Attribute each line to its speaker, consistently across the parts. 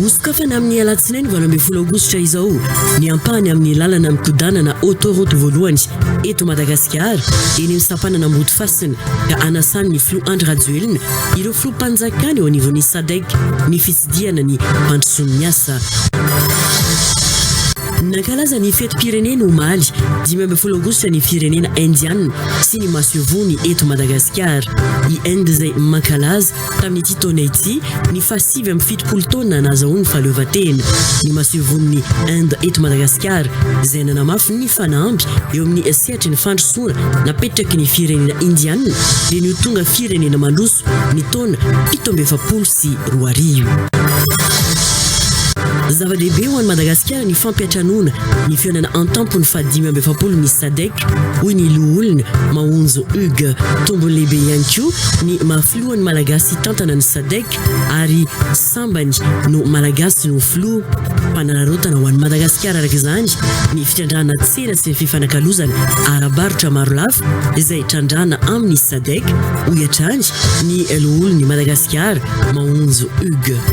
Speaker 1: Osikafana amin'ny alatsinainy valo ambin'ny folo aogositra izao ny ampahany amin'ny lalana mikodànana autoroute voalohany eto Madagasikara eny amin'ny sampanana Mboto Fasina ka anasany ny filoha Andry Rajoelina ireo filoham-panjakana eo anivon'ny SADC ny fitsidiana ny mpandrosoan'ny asa. Nankalaza ny fetim-pirenena omaly 15 aogositra ny firenena indiana sy ny masovony eto Madagasikara. I Inde izay mankalaza tamin'ity taona ity ny fahasivy amin'ny fitopolo taona nahazoany fahaleovan-tena. Ny masovony Inde eto Madagasikara izay nanamafy ny fanamby eo amin'ny sehatry ny fandrosoana napetraky ny firenena indiana dia ny tonga firenena mandroso ny taona 1720. Zava-dehibe ho an'i Madagasikara ny fampiatranoana ny fihaonana an-tampony faha-17 ny SADC hoy ny loholona Mahonjo Hugues tombony lehibe ihany koa ny mahafilohan'ny malagasy tantana ny SADC ary sambany no malagasy no filoha mpanararotana ho an'i Madagasikara. Araka izany ny fitrandrahana tsena sy ny fifanakalozana ara-barotra maro lafo izay trandrahana amin'ny SADC hoy hatrany ny loholon'ny Madagasikara Mahonjo Hugues.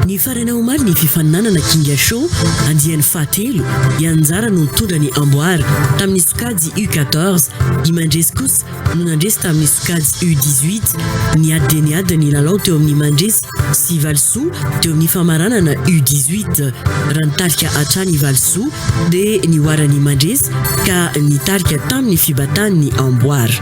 Speaker 1: Ny farana omaly ny fifaninanana Kinga Show andian'ny fahatelo ianjara no nitondra ny amboary tamin'ny sokajy U14 Imandresy kosa no nandresy tamin'ny sokajy U18 ny ady dia niady ny lalao teo amin'ny Mandresy sy Valsoa teo amin'ny famaranana U18 raha nitarika hatrany Valsoa dia nioaran'ny Mandresy ka nitarika tamin'ny fibatan'ny amboary.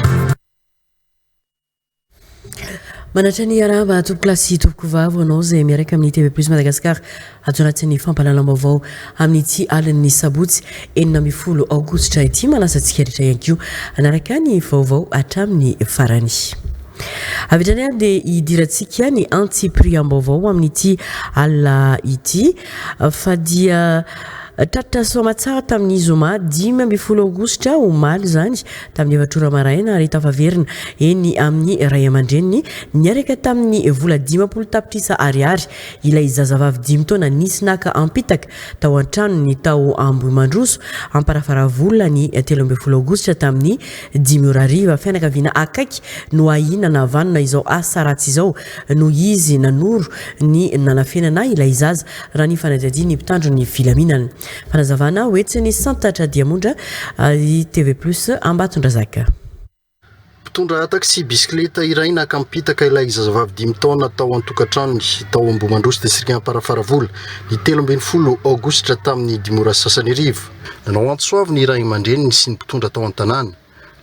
Speaker 1: Manatra ny araba ato plasy topoko vavo anao izay miaraka amin'ny TV Plus Madagasikara ato anatin'ny fampalalam-baovao amin'ity alin'ny sabotsy 10 aogositra ity malasantsika rehetra ihany koa anaraka ny vaovao hatramin'ny farany. Avitrany dia hidirantsika ny anti-prix-am-baovao amin'ity alina ity fa dia tratra soamatsara tamin'ny zoma 15 aogositra omaly zany tamin'ny evatrora maraina ary tafaverina eny amin'ny ray aman-dreniny niaraka tamin'ny vola 10 tapitrisa ariary ilay zazavavy 10 taona nisy naka ampitaka tao an-trano ny tao Ambohimandroso amparafara vola ny 13 aogositra tamin'ny 10:00 fianakaviana akaiky no ahina navanona izao asa ratsy izao no izy nanoro ny nanafenana ilay zaza raha ny fanadihadiany mpitandro ny filaminana. Fanazavana hoetsiny Santatra Diamondra TV Plus Ambatondrazaka.
Speaker 2: Mpitondra taxi bisikileta iray nakampitaka ilay zazavavy 10 taona tao an-tokantranony tao Ambohimandroso distrikta Amparafara-Vola ny 13 aogositra tamin'ny 10:30. Nanao antsoavy ny ray aman-dreniny sy ny mpitondra tao an-tanàna.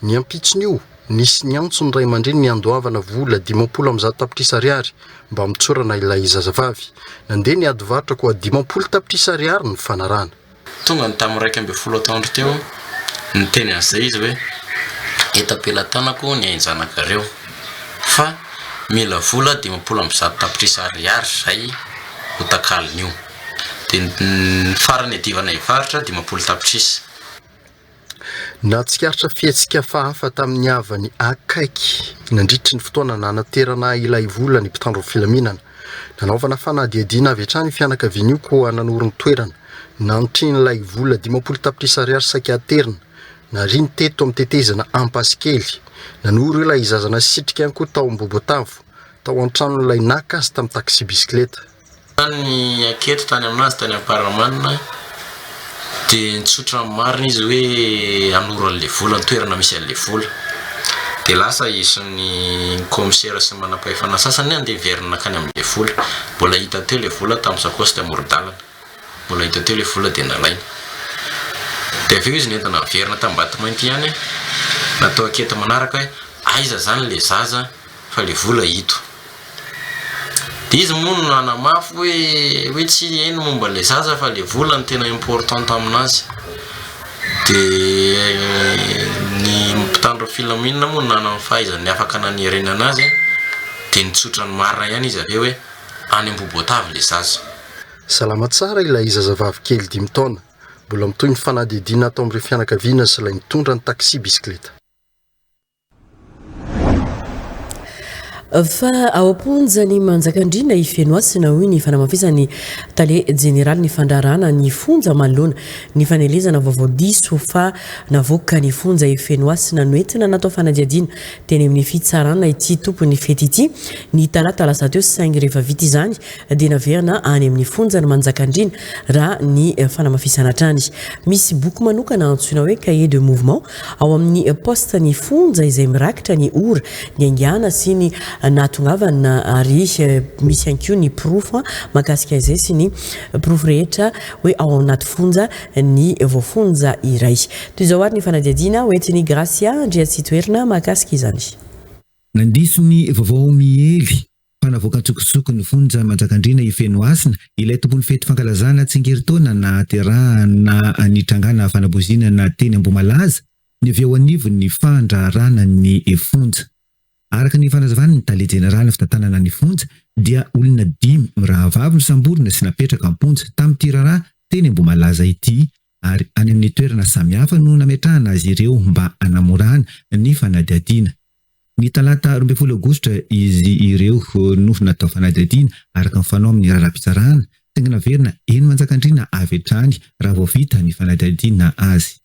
Speaker 2: Ny ampitsony io nisy ny antso ny ray aman-dreny ny andoavana vola 10 tapitrisa ariary mba mitsorana ilay zazavavy. Nandeha ny ady varotra koa 10 tapitrisa ariary ny fanarana.
Speaker 3: Tonga ny tamin'ny 12 taondro teo ny teny an'izay izy hoe etapelantanako ny ainjanakareo fa mila vola 10 tapitrisa ariary zay ho takaliny io dia ny farany adivana ivarotra 10 tapitrisa.
Speaker 2: Natsikaritra fihetsika fahafa tamin'ny havany akaiky nandritry ny fotoana nanaterana ilay vola ny mpitandro filaminana. Nanaovana fanadihadiana avy hatrany fianakaviana io koa nanorony toerana nanotrin'ilay vola 10 tapitrisa ariary saika aterina nariny teto amin'ny tetezana Ampasikely. Nanoro ilay zazana sitrika ihany koa tao Ambobotavo tao an-tranon'ilay naka azy tamin'ny taxi bisikileta.
Speaker 3: Ny aketo tany aminazy tany Amparamanina dia nitsotra marina izy hoe anoro an'ilay vola ny toerana misy an'ilay vola dia lasa izy ny commissaire sy manam-pahefana sasany andeha verina nakany amin'ilay vola. Mbola hita teo ilay vola tamin'ny sakosy teo amoron-dalana, mbola hita teo ilay vola dia nalaina. Dia avy eo izy nentana verina tamin'ny Batimainty ihany natao aketo manaraka hoe aiza zany ilay zaza fa ilay vola hito. Dia izy moa no nanamafy hoe tsy eny momba ilay zaza fa ilay vola ny tena importante aminazy. Dia ny mpitandro filaminana moa nanany fahaizany afaka nanirena anazy dia nitsotra ny marina ihany izy aveo hoe any Ambobotavy le zaza.
Speaker 2: Salama tsara ilay zazavavy kely 5 taona, mbola mitoy ny fanadihadiana atao amin'ireo fianakaviana sy ilay mitondra ny taxi bisikileta.
Speaker 1: Fa ao am-ponja ny Manjakandriana ifenoasina hoy ny fanamafisany tale général ny fandrarana ny fonja manoloana ny fanelezana vaovao diso fa navoaka ny fonja ifenoasina noentina natao fanadiadiana teny amin'ny fitsarana ity tompony fety ity ny talata lasa teo 5 rehefa vita izany dia naverina any amin'ny fonja ny Manjakandriana raha ny fanamafisana trany. Misy boky manokana antsoina hoe cahier de mouvement ao amin'ny poste ny fonja izay mirakitra ny ora ny angana sy ny natongavana ary misy anko ny proof makasika izay sy ny proof rehetra hoe ao anaty fonja ny voafonja iray. Toy izao ary ny fanadiadiana hoentiny Gracia Andriatsitoerina makasika izany.
Speaker 4: Nandiso ny vaovao miely fanavoaka tsokosoko ny fonja Manjakandriana ifenoasina ilay tompony fety fankalazana tsingeritaona na terahana nitrangana fanabozina na teny Ambomalaza ny avy ao anivo ny fandrarana ny fonja. Araka ny fanazavana ny tale generala fitantanana ny fonja dia olona 5 mirahavavy no samborina sy napetraka amponja tamin'ity raharaha teny Ambomalaza ity ary any amin'ny toerana samihafa no nametrahana azy ireo mba hanamorana ny fanadiadiana. Ny talata 12 aogositra izy ireo no natao fanadiadiana araka mifanao amin'ny raharaham-pitsarana tena naverina eny Manjakandriana avy hatrany raha vao vita ny fanadiadiana azy.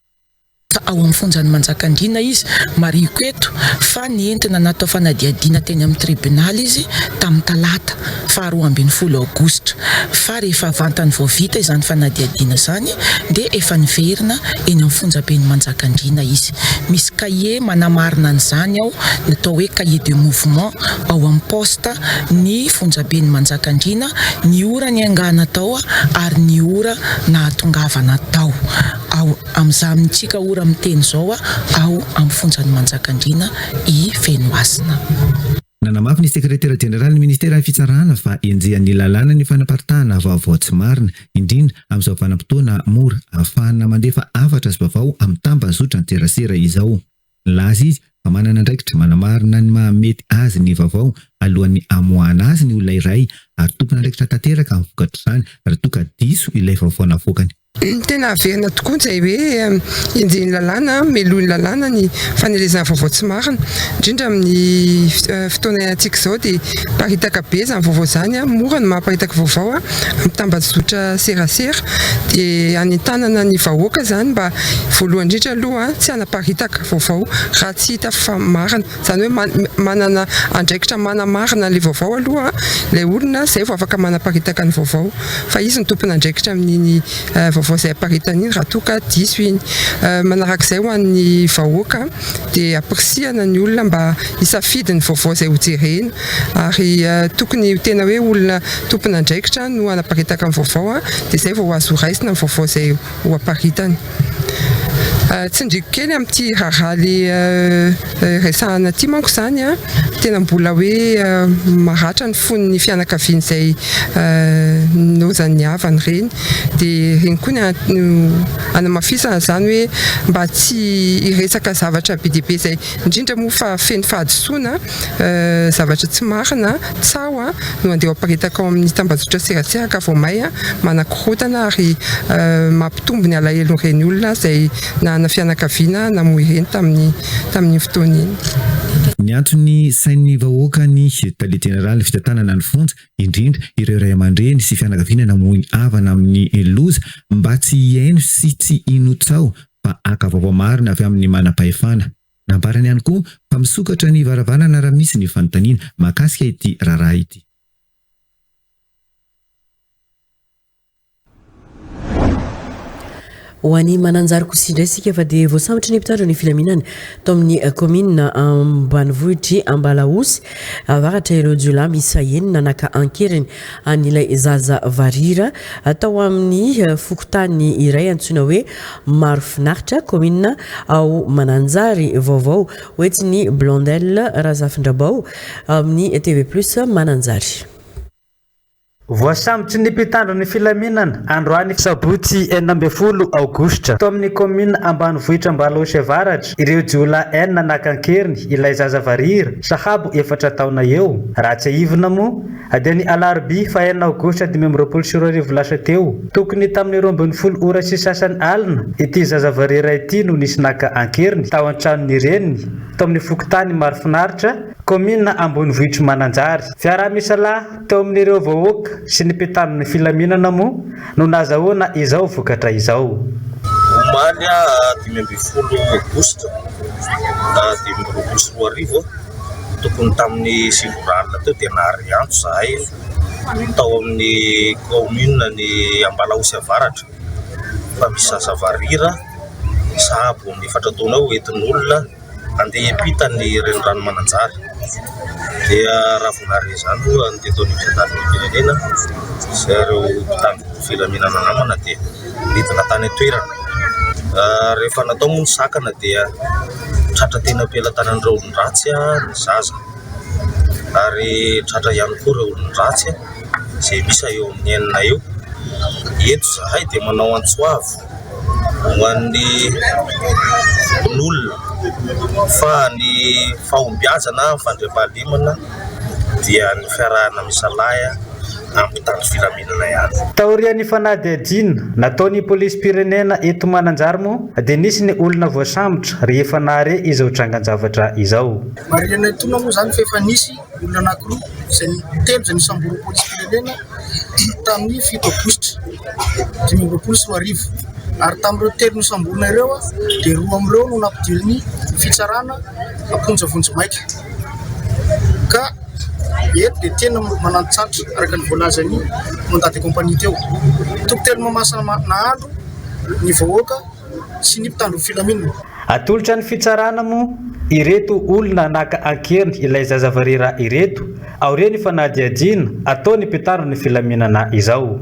Speaker 5: Ao amin'ny fonjan'ny Manjakandriana izy mariko eto fa nientina natao fanadiadiana teny amin'ny tribunal izy tamin'ny talata faha 12 aogositra fa rehefa vantany vao vita izany fanadiadiana izany dia efa niverina eny amin'ny fonjaben'ny Manjakandriana izy. Misy cahier manamarina an'izany ao natao hoe cahier de mouvement ao amin'ny poste ny fonjaben'ny Manjakandriana ny ora ny angana tao ary ny ora nahatongavana tao ao amin'izany ora miteny zao ao amin'ny fonjan'ny Manjakandriana ifenoasina.
Speaker 4: Nanamafy ny sekretera jeneraly ny ministera ny fitsarana fa enjehan'ny lalàna ny fanaparitahana vaovao tsy marina indrindra amin'izao vanim-potoana mora ahafahana mandefa afatra sy vaovao amin'ny tambazotra ny serasera izao. Laza izy fa manana andraikitra manamarina ny mahamety azy ny vaovao alohan'ny amoahana azy ny olona iray ary tompona andraikitra tanteraka amin'ny vokatra izany raha toa ka diso ilay vaovao navokany.
Speaker 6: Tena averina tokoa izay hoe enjeny lalàna, meloany lalàna ny fanelezana vaovao tsy marina indrindra amin'ny fotoana antsika izao dia paritaka be izany vaovao izany mora ny mahaparitaka vaovao amin'ny tambazotra serasera dia anentanana ny vahoaka izany mba voalohany indrindra aloha tsy hanaparitaka vaovao raha tsy hita fa marina izany hoe manana andraikitra manamarina ilay vaovao aloha ilay olona izay vao afaka manaparitaka ny vaovao fa izy ny tompona andraikitra amin'ny vaovao izay aparitany iny raha toa ka diso iny. Manarak'izay ho an'ny vahoaka dia apirisihana ny olona mba hisafidy ny vaovao izay hojerena ary tokony tena hoe olona tompona andraikitra no hanaparitaka ny vaovao dia izay vao azo raisina ny vaovao izay ho aparitany. Tsindriko kely amin'ity rahaly resahana ity manko izany tena mbola hoe maratra ny fon'ny fianakaviana izay nozan'ny havany ireny dia ireny koa ny hanamafisana izany hoe mba tsy hiresaka zavatra be dia be izay indrindra moa fa feno fahadisoana zavatra tsy marina tsao no andeha aparitaka ao amin'ny tambazotra serasera ka vao may manakorotana ary mampitombo ny alahelo ireny olona izay na fianakaviana namoa ireny tamin'ny fotoana iny.
Speaker 4: Ny antony sain'ny vahoaka ny tale jeneraly fitantanana ny fonja indrindra ireo ray aman-dreny sy fianakaviana namoa havana amin'ny loza mba tsy hiaino sy tsy inotsao fa aka vaovao marina avy amin'ny manam-pahefana. Namparany ihany koa fa misokatra ny varavarana raha misy ny fanontaniana mahakasika ity raharaha ity.
Speaker 1: Ho an'ny mananjary kosindray sika fa dia voasambotra ny mpitandro ny filaminana tao amin'ny commune ambanivohitry Ambalaosy avaratra ireo jiolahy miisa enina naka ankeriny an'ilay zaza varira atao amin'ny fokotany iray antsoina hoe maro finaritra commune ao mananjary vaovao hoentiny Blondel Razafindrabao amin'ny TV+ mananjary.
Speaker 7: Voasambotra ny mpitandro ny filaminana androany sabotsy 10 aogositra to amin'ny komina ambanivohitra Ambalosy Avaratra ireo jiolahy 9 nakan-keriny ilay zaza varira sahabo 4 taona eo raha tsy aivina moa dia ny alarobia fa 9 aogositra 2024 lasa teo tokony tamin'ny 12 ora sy sasany alina ity zaza varira ity no nisy naka-ankeriny tao an-tranony reniny to amin'ny fokotany Mahafinaritra komina ambonivohitra Mananjary fiaraha-misalahy teo amin'ireo vahoaka sy ny mpitandro ny filaminana moa no nazahoana izao vokatra izao.
Speaker 8: Omaly 12 aogositra 2024 tokony tamin'ny Simboralina teo dia nahary antso zahay tao amin'ny komina ny Ambalosy Avaratra fa misy zaza varira sahabo amin'ny 4 taona eo entin'olona andeha hiampita ny renirano Mananjary dia raha vonary izany andeha tao ny fiandanam-pirenena sy ireo mpitandro filaminana namana dia midina tany an-toerana rehefa natao moa ny sakana dia tratra tena am-pelatana an'ireo olon-dratsy ny zaza ary tratra ihany koa ireo olon-dratsy izay misy eo amin'ny 9 eo eto zahay dia manao antsoavo ho an'ny olona fa ny fahombiazana fandriampahalemana dia ny fiarahana misalahy ampitandro filaminana ihany.
Speaker 7: Taorian'ny fanadihadiana nataon'ny polisy pirenena eto Mananjary moa dia nisy ny olona voasambotra rehefa nahare izao trangan-javatra izao.
Speaker 9: Marina tona moa zany fa efa nisy olona anankiroa izay telo izay nisamboro polisy pirenena tamin'ny 7 aogositra 2024 ary tamin'ireo telo nosamborona ireo dia 2 amin'ireo no nampidiriny fitsarana amponja vonjimaika ka eto dia tena manantsatra araka ny voalazany mandady kompania teo tokotelo mamasana nahandro ny vahoaka sy ny mpitandro filaminana.
Speaker 7: Atolotra ny fitsarana moa ireto olona naka-ankeriny ilay zaza varira ireto aoriany fanadihadiana ataony mpitandro ny filaminana izao.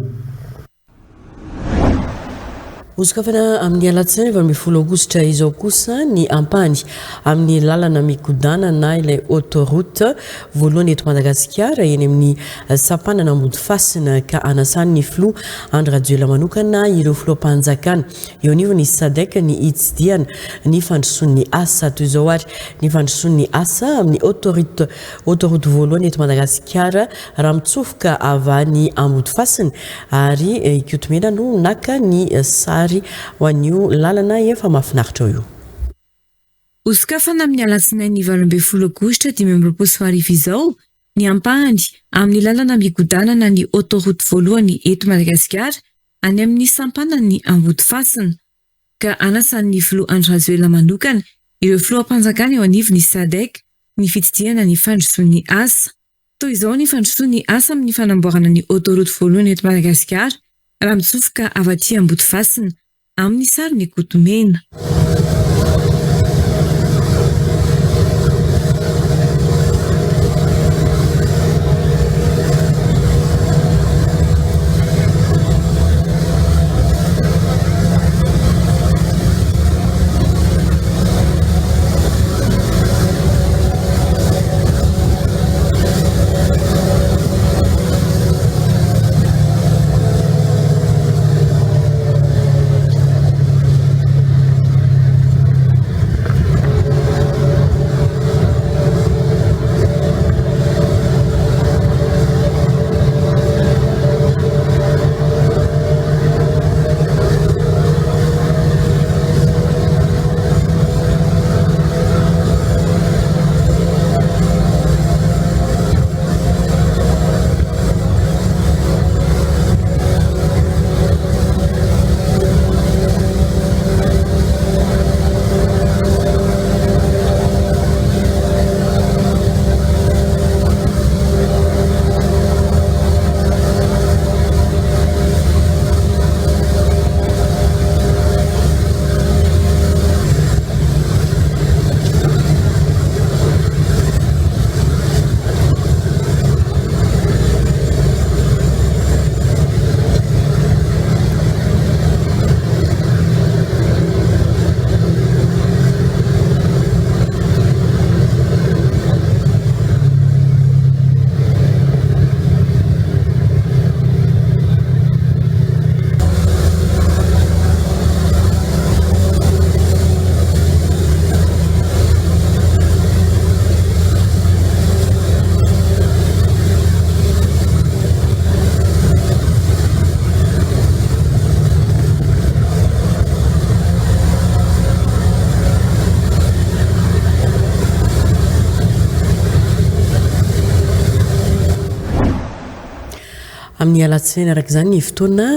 Speaker 1: Osikafana amin'ny alatsinainy 20 aogositra izao kosa ny ampany amin'ny lalana mikodana na ilay autoroute voalohany eto Madagasikara eny amin'ny sapanana Ambodifasina ka anasan'ny filo andro radiola manokana ireo filoam-panjakana eo anivony SADC ny itsidiana ny fandrosoan'ny asa toy izao ary ny fandrosoan'ny asa amin'ny autoroute voalohany eto Madagasikara raha mitsofoka avany Ambodifasina ary ikotomena no naka ny sary ho an'io lalana efa mahafinaritra io.
Speaker 10: Osikafana amin'ny alatsinainy 20 aogositra 2024 izao ny ampahany amin'ny lalana migodanana ny autoroute voalohany eto Madagasikara any amin'ny sampanan'ny Ambodifasina ka anasan'ny filo andro razoela manokana ireo filoam-panjakana eo anivony SADC ny fitsidihana ny fandrosoan'ny asa toy izao ny fandrosoan'ny asa amin'ny fanamboarana ny autoroute voalohany eto Madagasikara raha mitsofoka avy aty Ambodifasina amin'ny sary ny kotomena.
Speaker 1: amin'ny alatsinainy araka izany ny fotoana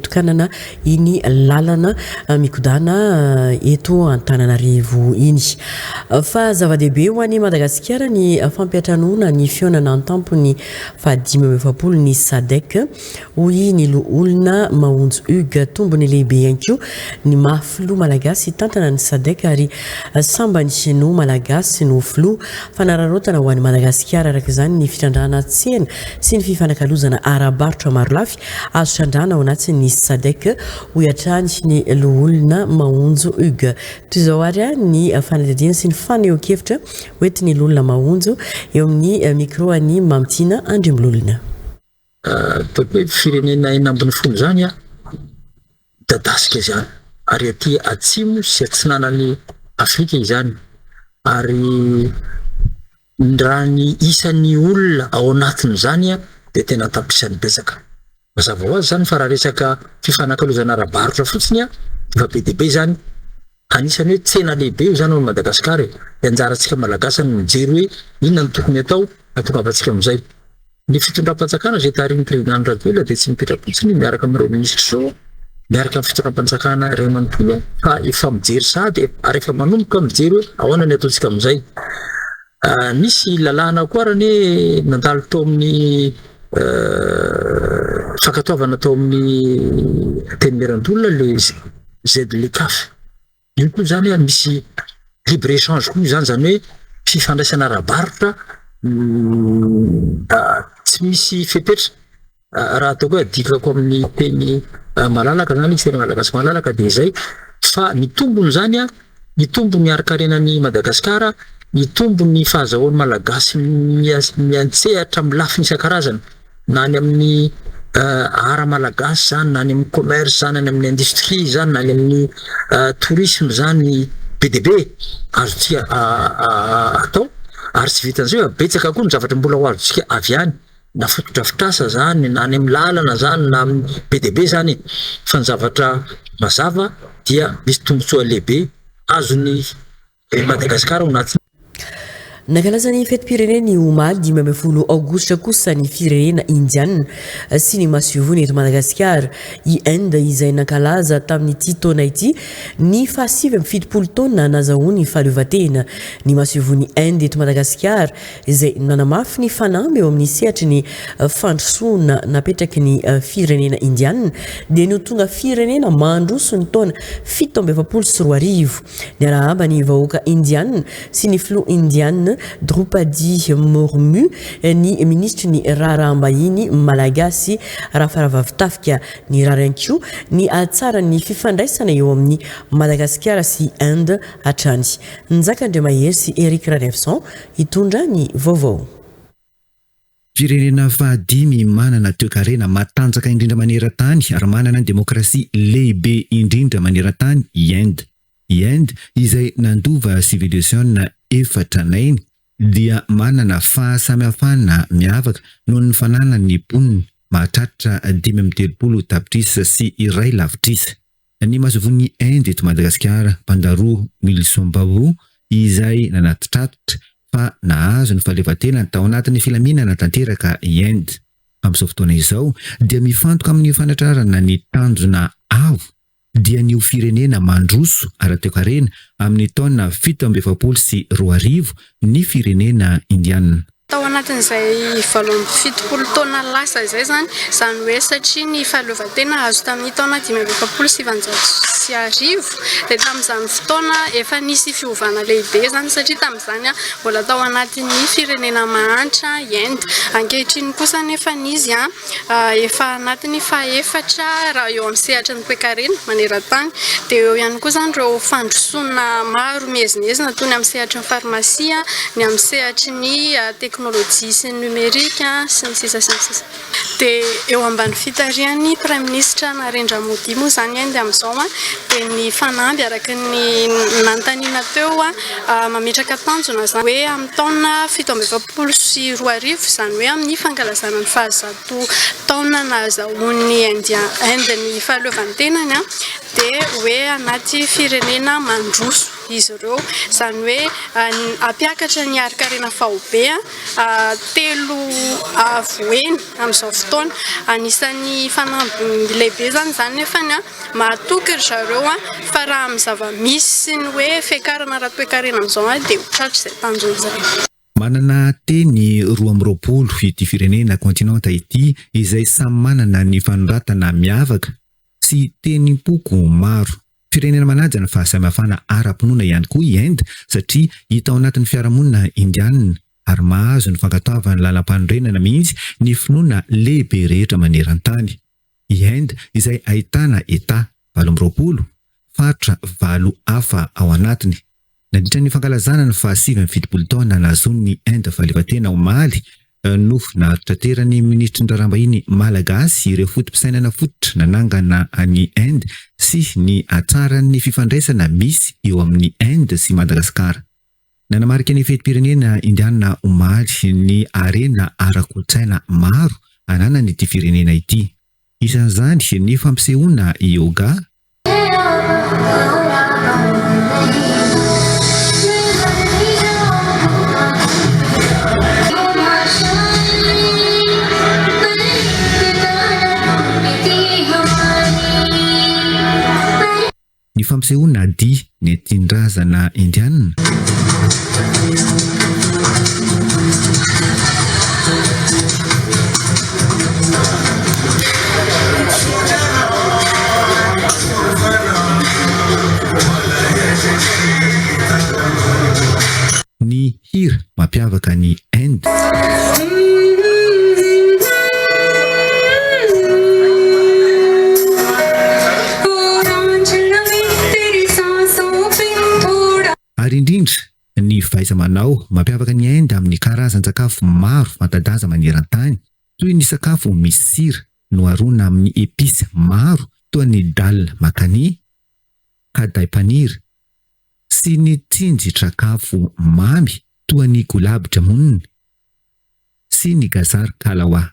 Speaker 1: tokanana iny lalana mikodana eto Antananarivo iny. Fa zava-dehibe ho an'i Madagasikara ny fampiatranoana ny fionana an-tampony fa 5 ny SADC hoy ny olona mahonjo Hugues tombony lehibe ihany koa ny mahafiloha malagasy tantana ny SADC ary sambany no malagasy no filoha fanararotana ho an'i Madagasikara araka izany ny fitrandrana tsena sy ny fifanakalozana ara-barotra maro lafy azo trandrana ao anatin'ny SADC ho iatrany ny olona mahonjo Hugues. Toy izao ary ny fanadihadiana sy ny fanehoan-kevitra hoentin'ny olona mahonjo eo amin'ny micro any Mamtina Andrimbololona.
Speaker 11: Hoe firenena enambiny folo zany dadasika izany ary aty atsimo sy atsinanan'ny Afrika izany ary raha ny isan'ny olona ao anatiny zany dia tena tapisany betsaka. Mazava ho azy zany fa raha resaka fifanakalozana ara-barotra fotsiny fa be dia be zany anisany hoe tsena lehibe io zany ao Madagasikara dia anjarantsika malagasy ny mijery hoe inona no tokony atao atokavantsika amin'izay. Ny fitondram-panjakana izay tarihin'ny président Rajoelina dia tsy mipetraka fotsiny miaraka amin'ireo minisitra soa miaraka amin'ny fitondram-panjakana iray manontolo fa efa mijery sady ary efa manomboka mijery hoe ahoana ny ataontsika amin'izay. Nisy lalàna koa raha ny nandalo tao amin'ny fankatoavana tao amin'ny teny merandolona le ZLECAf. Io koa zany misy libre échange koa zany zany hoe fifandraisana ara-barotra tsy misy fepetra raha ataoko hoe adikako amin'ny teny malalaka zany teny malagasy malalaka dia izay fa ny tombony zany ny tombony arakarenan'ny Madagasikara ny tombony fahazahoan'ny malagasy miantsehatra amin'ny lafiny isan-karazany na ny amin'ny ara malagasy zany na ny amin'ny commerce zany na ny amin'ny industrie zany na ny amin'ny tourisme zany be dia be azo tia atao ary tsy vitan'izay betsaka koa ny zavatra mbola ho azontsika avy any na fotodrafitrasa zany na ny amin'ny lalana zany na be dia be zany fa ny zavatra mazava dia misy tombotsoa lehibe azony Madagasikara ao anaty.
Speaker 1: Nankalaza ny fetim-pirenena omaly 15 aogositra kosa ny firenena indiana sy ny masivony eto Madagasikara i Inde izay nankalaza tamin'ity taona ity ny fahasivy taona nazahoany fahaleovan-tena. Ny masivony Inde eto Madagasikara izay nanamafy ny fanamby eo amin'ny sehatry ny fandrosoana napetraky ny firenena indiana dia no tonga firenena mandroso ny taona 1724. Ny arahaba ny vahoaka indiana sy ny filoha indiana Droupadi Murmu ny ministry ny raharaham-bahiny malagasy rahafaravavitafika ny raharanko ny atsara ny fifandraisana eo amin'ny Madagasikara sy Inde hatrany. Njakandriamahery sy Eric Ranefson hitondra ny vaovao.
Speaker 4: Firenena fahadimy manana toe-karena matanjaka indrindra maneran-tany ary manana demokrasia lehibe indrindra maneran-tany Inde. Inde izay nandova civilisation efatranainy dia manana fahasamihafana miavaka noho ny fananany poniny mahatratra 530 tapitrisa sy iray lavitrisa. Ny masivony Inde eto Madagasikara mpandaroa Milsombavu izay nanatitratotra fa nahazo ny fahaleovan-tena tao anatin'ny filaminana tanteraka Inde. Amin'izao fotoana izao dia mifantoka amin'ny fanatrarana ny tanjona avo dia ny firenena mandroso ara-toe-karena amin'ny taona 1724 ny firenena indiana.
Speaker 12: Tao anatin'izay 17 taona lasa izay zany hoe satria ny fahaleovan-tena azo tamin'ny taona 1770 dia tamin'izany fotoana efa nisy fiovana lehibe zany satria tamin'izany mbola tao anatin'ny firenena mahantra Inde. Ankehitriny kosa nefa izy efa anatin'ny fahaefatra raha eo amin'ny sehatra ny toe-karena maneran-tany dia eo ihany koa zany ireo fandrosoana maro miezinezina toy ny amin'ny sehatra ny farmasia ny amin'ny sehatra ny teknolojia sy numerika sy ny sisa sy ny sisa. Dia eo ambany fitarihan'ny Prime Ministre Narendra Modi moa zany Inde amin'izao dia ny fanamby araka ny nantaniana teo mametraka tanjona zany hoe amin'ny taona 1724 zany hoe amin'ny fankalazana ny fahazato taona nahazahoan'ny Inde ny fahaleovan-tenany dia hoe anaty firenena mandroso izy ireo izany hoe ampiakatra ny ari-karena fahobe 3 avoeny amin'izao fotoana anisan'ny fanampiny lehibe zany nefany mahatoky ry zareo fa raha amin'ny zava-misy sy ny hoe fiakarana ara-toe-karena amin'izao dia ho tratra izay tanjona izay.
Speaker 4: Manana teny 20 ity firenena continent ity izay samy manana ny fanoratana miavaka sy teny-poko maro. Firenena manaja ny fahasamihafana ara-pinoana ihany koa i Inde satria hita ao anatin'ny fiarahamonina indiana ary mahazo ny fankatoavany lalam-panorenana mihitsy ny finoana lehibe rehetra maneran-tany. I Inde izay ahitana État 20 faritra 7 hafa ao anatiny. Nandritra ny fankalazana ny faha-7 taona nazon'ny Inde fahaleovan-tena omaly no naharitra ny ministry ny rarambahiny malagasy ireo fotom-pisainana fototra nanangana any Inde sy ny hatsaran'ny fifandraisana misy eo amin'ny Inde sy Madagasikara. Nanamarika ny fetim-pirenena indiana omaly ny arena ara-kolotsaina maro ananany ity firenena ity. Isan'izany ny fampisehoana yoga, ny fampisehoana dia ny tindrazana indiana. Ny hira mampiavaka ny Inde. Ary indrindra ny fahaiza-manao mampiavaka ny Inde amin'ny karazan-tsakafo maro fanta-daza maneran-tany toy ny sakafo misy sira noharona amin'ny episy maro toa ny dal makhani, kadai paneer sy ny tsindrin-tsakafo mamy toa ny gulab jamun sy ny gazar kalawa.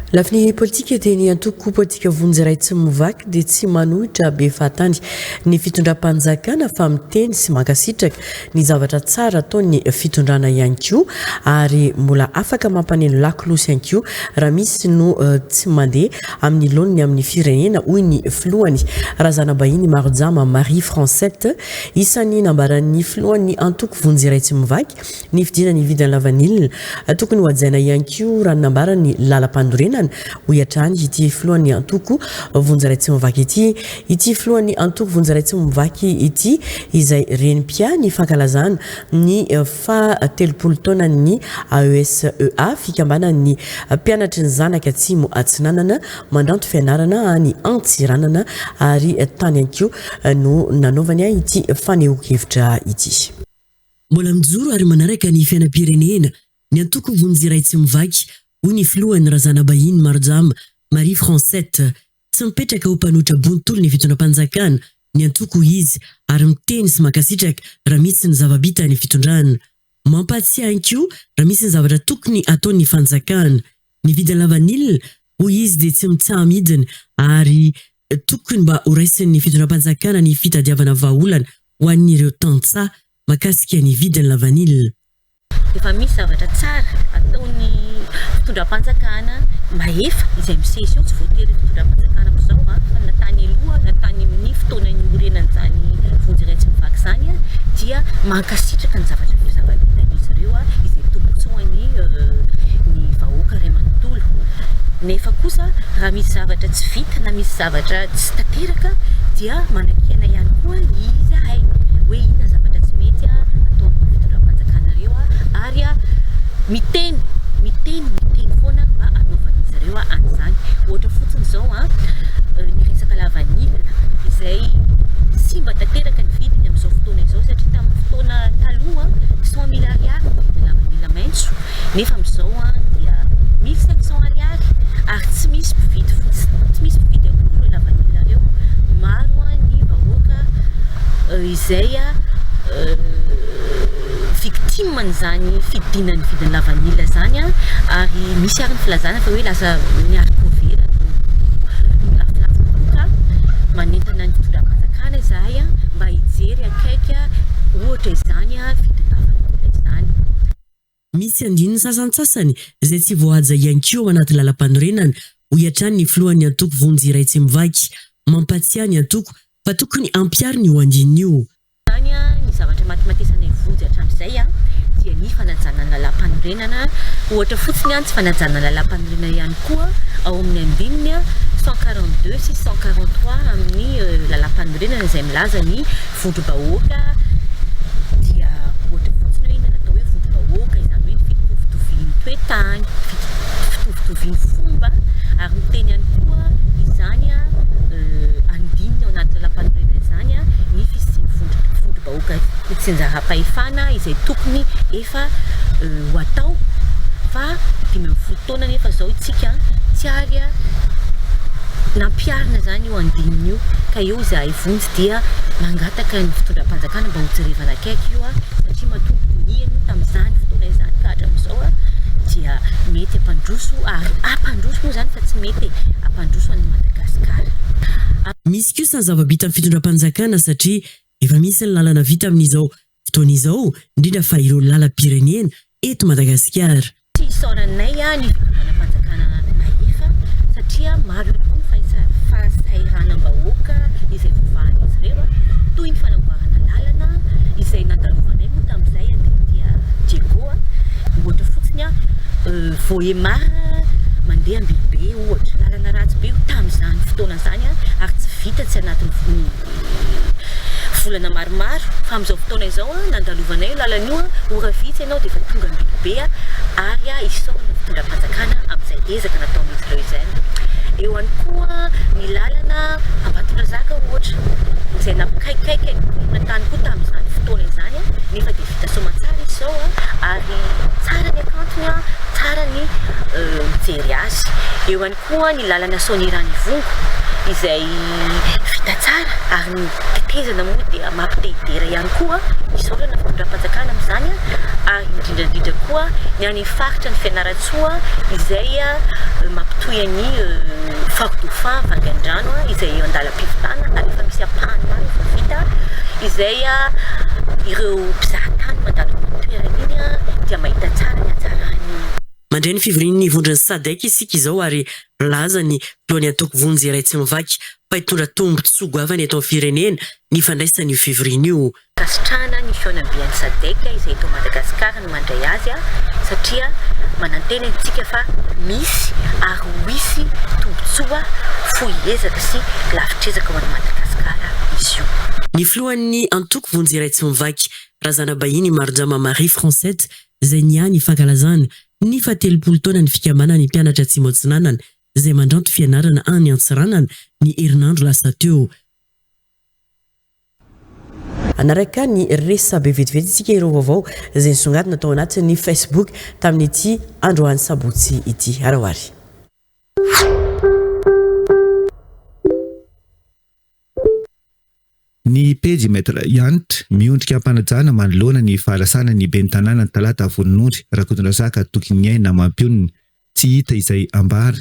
Speaker 1: Lafiny politika dia ny antoko politika vonjy tsy mivaky dia tsy manohitra be fahatany ny fitondram-panjakana fa miteny sy mankasitraka ny zavatra tsara ataony fitondrana ihany koa ary mbola afaka mampaneno lakolosy ihany koa raha misy no tsy mandeha amin'ny laoniny amin'ny firenena hoy ny filohany razana bahiny Marojama Marie Francette isan'ny nambaran'ny filohan'ny antoko vonjy tsy mivaky ny fidinany vidiny lavanilina tokony hoajaina ihany koa raha nambarany lalam-pandorena uyatrany ity filohan'ny antoko vonjy tsy mivaky ity filohan'ny antoko vonjy tsy mivaky ity izay renim-pia ny fankalazana ny fa-telopolo taona ny AESEA fikambanan'ny mpianatry ny zanaka atsimo atsinanana mandanto fianarana any antsiranana ary tany anko no nanaovany ity fanehoan-kevitra ity.
Speaker 13: Mbola mijoro ary manaraka ny fiainam-pirenena ny antoko vonjy tsy mivaky hoy ny filohany razana bahiny Marojama Marie Francette tsy mipetraka ho mpanotra bontolo ny fitondram-panjakana ny antoko izy ary miteny sy mankasitraka raha misy ny zava-bita ny fitondrana mampatsiahy koa raha misy ny zavatra tokony ataon'ny fanjakana ny vidiny lavanilina hoy izy dia tsy mitsaha-midina ary tokony mba ho raisin'ny fitondram-panjakana ny fitadiavana vahaolana ho an'ireo tantsaha makasika ny vidiny lavanilina.
Speaker 14: Efa misy zavatra tsara ataon'ny fitondram-panjakana mahefa izay misesy eo tsy voatery fitondram-panjakana amin'izao fa natany aloha natany amin'ny fotoanany orenan'izany vonjy tsy mivaky zany dia mankasitraka ny zava-bitan'izy ireo izay tombotsoany ny vahoaka iray manontolo. Nefa kosa raha misy zavatra tsy vita na misy zavatra tsy tanteraka dia manakena ihany koa izahay hoe inona zavatra tsy mety ataon'ny fitondram-panjakana ireo ary miteny foana mba anaovan'izy ireo an'izany. Ohatra fotsiny izao ny resaka lavanilina izay sy mba tanteraka ny vidiny amin'izao fotoana izao satria tamin'ny fotoana taloha 100,000 ariary ny vidiny lavanilina maitso nefa amin'izao dia 1,500 ariary ary tsy misy mpividy akory ireo lavanilina ireo. Maro ny vahoaka izay victime n'izany fidinany vidiny lavanila zany ary misy ary ny filazana fa hoe lasa miarkovera milafilafo ka manentana ny fitondram-panjakana izahay mba hijery akaiky ohatra izany vidiny lavanila izany.
Speaker 13: Misy andininy sasantsasany izay tsy voahaja ihany koa anaty lalam-panorenana ho iatrany ny filohan'ny antoko Vonjy Raitsy Mivaky mampatsiahy ny antoko fa tokony ampiariny io andininy io.
Speaker 14: Ny zavatra matimatesana Vonjy hatramin'izay dia ny fanajanana lalam-panorenana ohatra fotsiny tsy fanajanana lalam-panorenana ihany koa ao amin'ny andininy 142 sy 143 amin'ny lalam-panorenana izay milaza ny vondrom-bahoaka dia ohatra fotsiny hoe natao hoe vondrom-bahoaka izany hoe fitovitoviny toetany fitovitoviny fomba ary miteny ihany koa izany andininy ao anaty lalam-panorenana izany ny fisiany vondrom-bahoaka tsinjaram-pahefana izay tokony efa ho atao fa 10 taona nefa zao itsika tsy ary nampiarina zany io andininy io ka io izahay Vonjy dia mangataka ny fitondram-panjakana mba ho jerevana akaiky io satria matombo niany io tamin'izany fotoana izany ka hatramin'izao dia mety ampandroso ary ampandroso moa zany fa tsy mety ampandroso any Madagasikara.
Speaker 13: Misy kosa ny zava-bita amin'ny fitondram-panjakana satria efa misy ny lalana vita amin'izao fotoana izao indrindra fa ireo lalam-pirenena eto Madagasikara.
Speaker 14: Tsy isaoranay ny fitondram-panjakana maefa satria maro tokoa fahasahiranam-bahoaka izay voavahan'izy ireo toy ny fanamboarana lalana izay nandalovanay moa tamin'izay andeha Diego ohatra fotsiny voemara mandeha ambibe ohatra lalana ratsy be tamin'izany fotoana izany ary tsy vita tsy anatin'ny volana maromaro fa amin'izao fotoana izao nandalovanay lalana io ora vitsy ianao dia efa tonga ambibe ary isaorana fitondram-panjakana amin'izay ezaka nataon'izy ireo izany. Eo ihany koa ny lalana Ambatondrazaka ohatra izay nampikaikaiky ny tany koa tamin'izany fotoana izany nefa dia vita soamantsara izy zao ary tsara ny akantony tsara ny mijery azy. Eo ihany koa ny lalana Sonirany Vongo izay vita tsara ary ny tetezana moa dia mampitehidera ihany koa isaorana fitondram-panjakana amin'izany ary indrindrandrindra koa ny any faritra ny Fianaratsoa izay mampitohy ny Fako-Dauphin Vangaindrano izay eo andalam-pivitana ary efa misy ampahany maro efa vita izay ireo mpizahatany mandalo toerana iny dia mahita tsara ny hatsarany.
Speaker 13: Mandray ny fivorian'ny vondron'ny SADC isika izao ary laza ny filohan'ny antoko Vonjy Raitsy Mivaky fa hitondra tombon-tsoa goavany eto amin'ny firenena ny fandraisany io fivoriana io.
Speaker 14: Kasitrahana ny fianambian'ny SADC izay eto Madagasikara no mandray azy satria manantena antsika fa misy ary ho hisy tombon-tsoa fohy ezaka sy lavitrezaka ho an'i Madagasikara izy io.
Speaker 13: Ny filohan'ny antoko Vonjy Raitsy Mivaky razana bahiny Marjama Marie Francette izay niany fankalazana ny 70 taona ny fikambanana ny mpianatra tsy motsinanana izay mandranto fianarana any Antsiranana ny herinandro lasa teo. Anaraka ny resabe vetivety isika ireo vaovao izay nisongadina tao anatin'ny Facebook tamin'ity androany sabotsy ity arahoary.
Speaker 4: Ny pejy Maître Yanitra miondrika ampanajana manoloana ny fahalasana ny ben'ny tanàna ny talata voninondry Rakotondrazaka tokony aina mampionina tsy hita izay ambara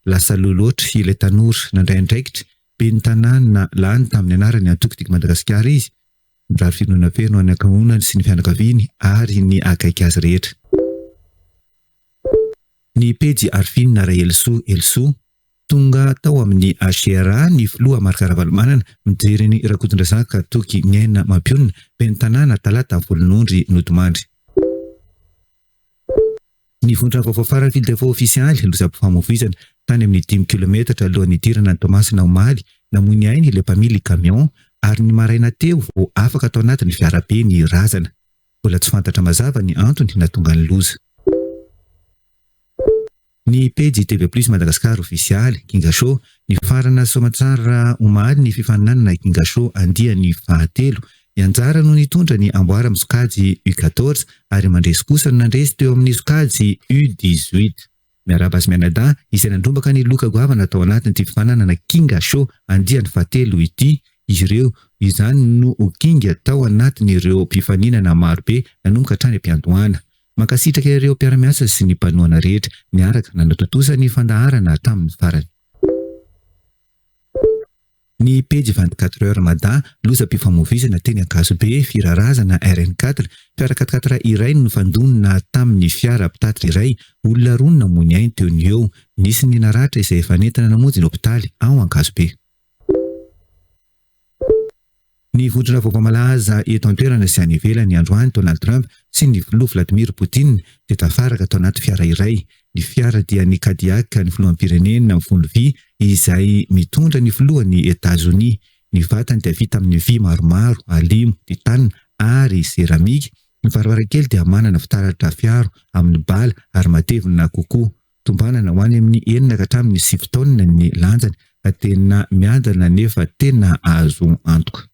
Speaker 4: lasa loloatra ilay tanora nandray andraikitra ben'ny tanàna lany tamin'ny anarany antoko Madagasikara izy mirary finoana feno any ankamonany sy ny fianakaviany ary ny akaiky azy rehetra. Ny pejy Arfina Elso tonga tao amin'ny AGRA ny filoha Marc Ravalomanana mijery ny Rakotondrazaka toky ny aina mampionina ben'ny tanàna talata volinondry Notomandry. Ny vondra vaovao farany fil d'info ofisialy lozam-pifamoivoizana tany amin'ny 10 kilometatra alohan'ny idirana ny Tomasina Omaly namoy ainy ilay mpamily camion ary ny maraina teo vao afaka atao anatin'ny fiarabe ny razana. Mbola tsy fantatra mazava ny antony natonga ny loza. Ny pejy TV Plus Madagasikara ofisialy Kingasho ny farana somatsara Omaly ny fifaninanana Kingasho andia ny fahatelo ianjara no nitondra ny amboara amin'ny sokajy U14 ary mandresy kosa no nandresy teo amin'ny sokajy U18. Miarabas Mianada izay nandrombaka ny loka goavana tao anatin'ity fifananana Kingasho andia ny fahatelo ity izy ireo izany no kinga tao anatin'ireo mpifaninana marobe nanomboka hatrany am-piandohana. Mankasitraka ireo mpiara-miasa sy ny mpanoana rehetra niaraka nanatotosa ny fandaharana tamin'ny farany. Ny pejy 24 heures mada lozam-pifamoivoizana teny Ankasobe firarazana RN4 fiara 4x4 iray no fandonina tamin'ny fiara mpitatitra iray olona roa namony ainy teo ny eo nisy ny naratra izay efa nentina namonjy ny hopitaly ao Ankasobe. Ny vondrona vaovao malaza eto an-toerana sy any ivelany androany Donald Trump sy ny filoha Vladimir Poutine dia tafaraka tao anaty fiara iray. Ny fiara dia ny Cadillac ny filohampirenena mivono vy izay mitondra ny filohan'ny États-Unis. Ny vatany dia vita amin'ny vy maromaro, alimo, titane ary seramika. Ny varavarankely dia manana fitaratra fiaro amin'ny bala ary matevina kokoa. Tombanana ho any amin'ny 9 ka hatramin'ny 7 taonina ny lanjany. Tena miadana nefa tena azo antoka.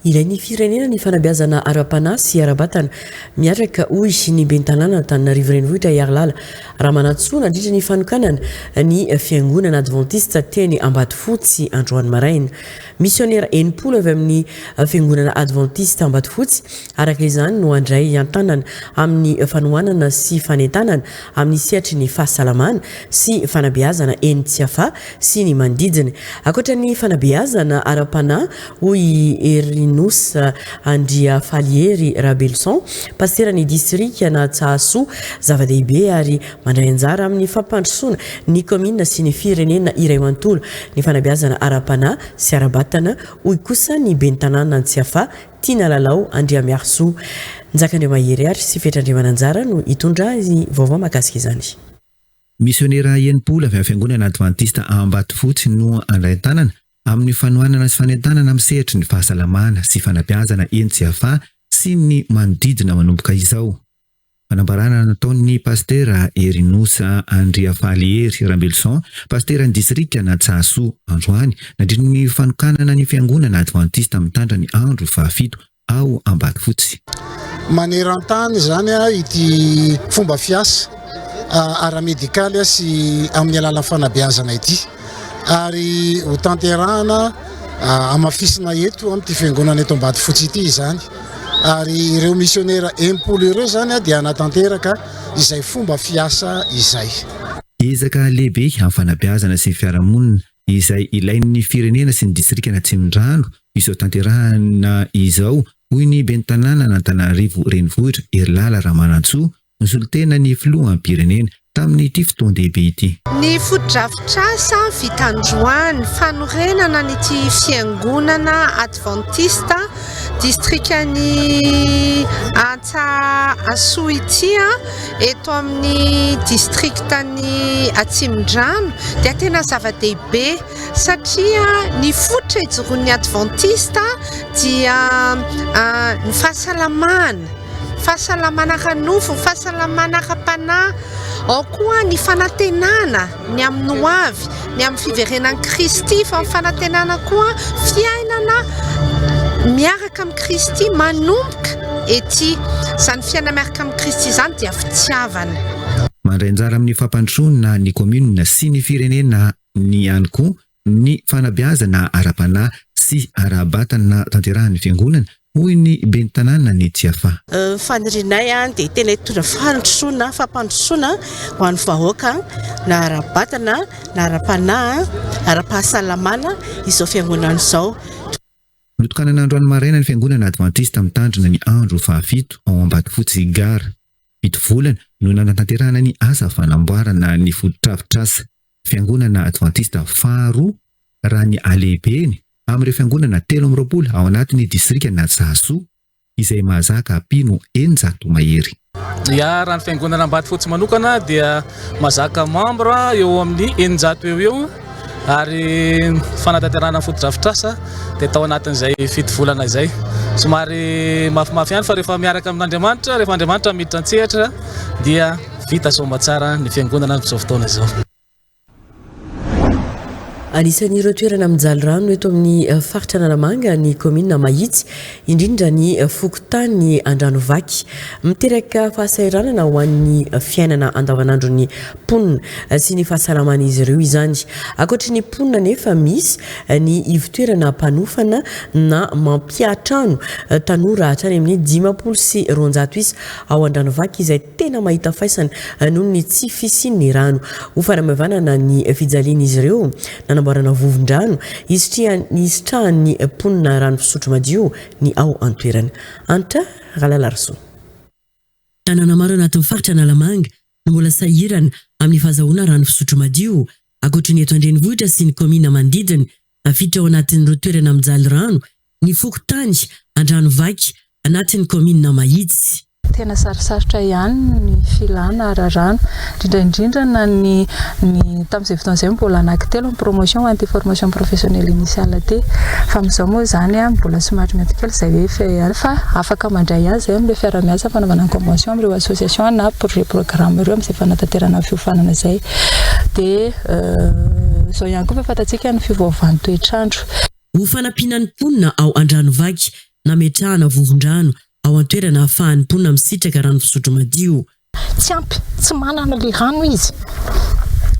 Speaker 1: Ilain'ny firenena ny fanabeazana ara-panahy sy ara-batana miaraka hoy ny bentanàna Antananarivo renivohitra Iarlala raha manatsoana indrindra ny fanokanana ny fiangonana adventiste teny Ambatofotsy androany maraina. Missionnaire enimpolo avy amin'ny fiangonana adventiste Ambatofotsy araka izany no andray antanana amin'ny fanohanana sy fanentanana amin'ny sehatry ny fahasalamana sy fanabeazana eny tsy hafa sy ny manodidina. Ankoatra ny fanabeazana ara-panahy hoy Nous Andria Falieri Rabelson, pasteran'ny distrika na Tsahasoa zava-dehibe ary mandray anjara amin'ny fampandrosoana ny komina sy ny firenena iray manontolo ny fanabeazana ara-panahy sy ara-batana hoy kosa ny bentanàna Antsiafa Tina Lalao Andria Miarsoa. Njakandre mahery ary sy fetrandre mananjara no hitondra ny vaovao mahakasika izany.
Speaker 4: Missionnaire enimpolo avy amin'ny fiangonana adventiste Ambatofotsy no andray tanana amin'ny fanohanana sy fanentanana amin'ny sehatry ny fahasalamana sy fanabeazana eny tsy hafa sy ny manodidina manomboka izao. Fanambarana nataon'ny pastera Erinousa Andria Falieri Rabelson, pastera ny distrika na Tsahasoa androany nandritra ny fanokanana ny fiangonana adventiste mitandra ny andro fahafito ao Ambatofotsy.
Speaker 9: Maneran-tany zany ity fomba fiasa ara-medikaly sy amin'ny alalan'ny fanabeazana ity. Ary ho tanterahana amafisina eto amin'ny fiangonana eto Ambatofotsy ity izany. Ary ireo missionnaire enimpolo ireo zany dia anatanteraka izay fomba fiasa izay.
Speaker 4: Ezaka lehibe amin'ny fanabeazana sy fiarahamonina izay ilain'ny firenena sy ny distrika na Tsimondrano izao tanterahana izao hoy ny bentanàna Antananarivo renivohitra Iarlala Ramanantsoa nisolitena ny filohan'ny pirenena tamin'ny ity fotoan-dehibe ity.
Speaker 15: Ny fotodrafitrasa fitandroany fanorenana nyty fiangonana adventista distrikany Tsahasoa ity eto amin'ny distriktany Tsimondrano dia tena zava-dehibe satria ny fototra ijoroan'ny adventista dia ny fahasalamana ranofo, fahasalamana ara-panahy, ao koa ny fanantenana ny amin'ny hoavy, ny amin'ny fiverenan'i Kristy, fa ny fanantenana koa fiainana miaraka amin'ny Kristy manomboka ety. Izany fiainana miaraka amin'ny Kristy izany dia fitiavana.
Speaker 4: Mandray anjara amin'ny fampandrosoana ny komunina sy ny firenena ny ihany koa ny fanabeazana ara-panahy sy ara-batana tanterahan'ny fiangonana hoy ny bentanàna ny tsy hafa.
Speaker 16: Fanirinay dia tena hitondra fandrosoana, fampandrosoana ho an'ny vahoaka na ara-batana na ara-panahy, ara-pahasalamana izao fiangonana izao.
Speaker 4: Notokanana androany maraina ny fiangonana adventiste mitandrina ny andro fahafito ao Ambatofotsy Gara. 7 volana no nanatanterahana ny asa fanamboarana ny fotodrafitrasa. Fiangonana adventiste faharoa raha ny alehibeny amin'ireo fiangonana 13 ao anatin'ny distrika na Tsahasoa izay mahazaka apino 900 mahery.
Speaker 17: Ya raha ny fiangonana Ambatofotsy manokana dia mahazaka membre eo amin'ny 900 eo ary fanatanterahana fotodrafitrasa dia tao anatin'izay 7 volana izay. Somary mafimafy ihany fa rehefa miaraka amin'Andriamanitra, rehefa Andriamanitra miditra an-tsehatra dia vita soa tsara ny fiangonana amin'izao fotoana izao.
Speaker 1: Anisan'ireo toerana mijaly rano eto amin'ny faritra Analamanga ny commune Mahitsy indrindra ny Fokotany Andranovaky miteraka fahasahiranana ho an'ny fiainana andavanandro ny mponina sy ny fahasalaman'izy ireo izany. Ankoatry ny mponina nefa misy ny ivitoerana mpanofana na mampiatrano tanora hatrany amin'ny 500 sy 200 isa ao Andranovaky izay tena mahita faisana noho ny tsy fisian'ny rano. Ho fanamavanana ny fijalian'izy ireo namboarana vovondrano istrahan'ny mponina rano fisotro madio ny ao antoerana. Anta Ralalarso.
Speaker 13: Tanàna maro anatin'ny faritra Analamanga no mbola sahirana amin'ny fahazahoana rano fisotro madio. Ankoatry ny eto Andrenivohitra sy ny commune manodidina afitra ao anatin'ireo toerana mijaly rano ny Fokotany Andranovaky anatin'ny commune Mahitsy.
Speaker 18: Tena sarosarotra ihany ny filana ara-rano indrindra na ny tamin'izay fotoana izay mbola anankitelo ny promotion anti formation professionnelle initiale ty fa amin'izao moa zany mbola somary mety kely izay hoe fa afaka mandray azy zay amin'ilay fiara-miasa fanaovana convention amin'ireo association na projet programme ireo amin'izay fanatanterana fiofanana izay dia izao ihany koa fa fantatsika ny fiovaovan'ny toetrandro.
Speaker 13: Ho fanampinan'ny mponina ao Andranovaky nametrahana vovondrano ao antoerana ahafahan'ny mponina misitraka rano fisotro madio.
Speaker 19: Tsy ampy, tsy manana le rano izy.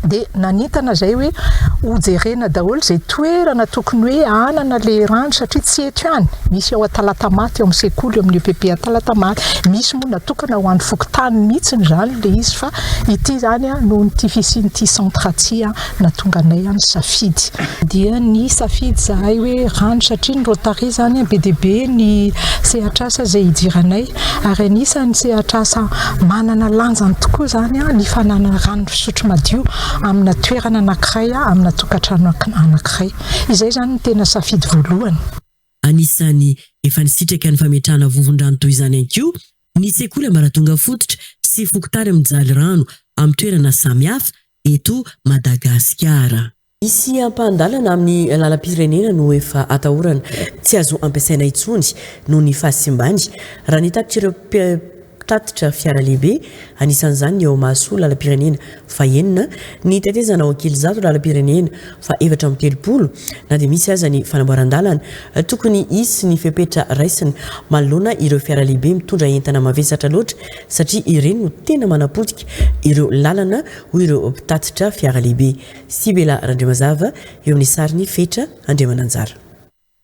Speaker 19: Dia nanintana zay hoe hojerena daholo zay toerana tokony hoe anana le rano satria tsy eto ihany. Misy ao Talatamaty, ao amin'ny sekoly, ao amin'ny EPP Talatamaty. Misy moa natokana ho an'ny Fokotany mihitsy zany le izy fa ity zany noho ny fisian'ity centre ty na tonga anay any safidy. Dia ny safidy zahay hoe rano satria ny Rotary zany be dia be ny sehatrasa zay idiranay ary anisan'ny sehatrasa manana lanjany tokoa zany ny fananana rano fisotro madio amina toerana anankiray amina tokantrano anankiray. Izay zany tena safidy voalohany.
Speaker 13: Anisany efa nisitraka ny fametrahana vovondrano toy izany ihany koa ny sekoly Ambaratonga Fototra sy Fokotany mijaly rano amin'ny toerana samihafa eto Madagasikara.
Speaker 1: Misy ampandalana amin'ny lalam-pirenena no efa atahorana tsy azo ampiasaina intsony noho ny fahasimbany raha ny tatitra tatitra fiara lehibe anisan'izany eo Mahasoa lalam-pirenena fahenina ny tetezana ao Ankilizato lalam-pirenena fa 730 na dia misy aza ny fanamboaran-dalana tokony isy ny fepetra raisina manoloana ireo fiara lehibe mitondra entana mavesatra loatra satria ireny no tena manapotika ireo lalana ho ireo mpitatitra fiara lehibe. Sibela Randrimazava eo amin'ny sariny fetra Andriamananjara.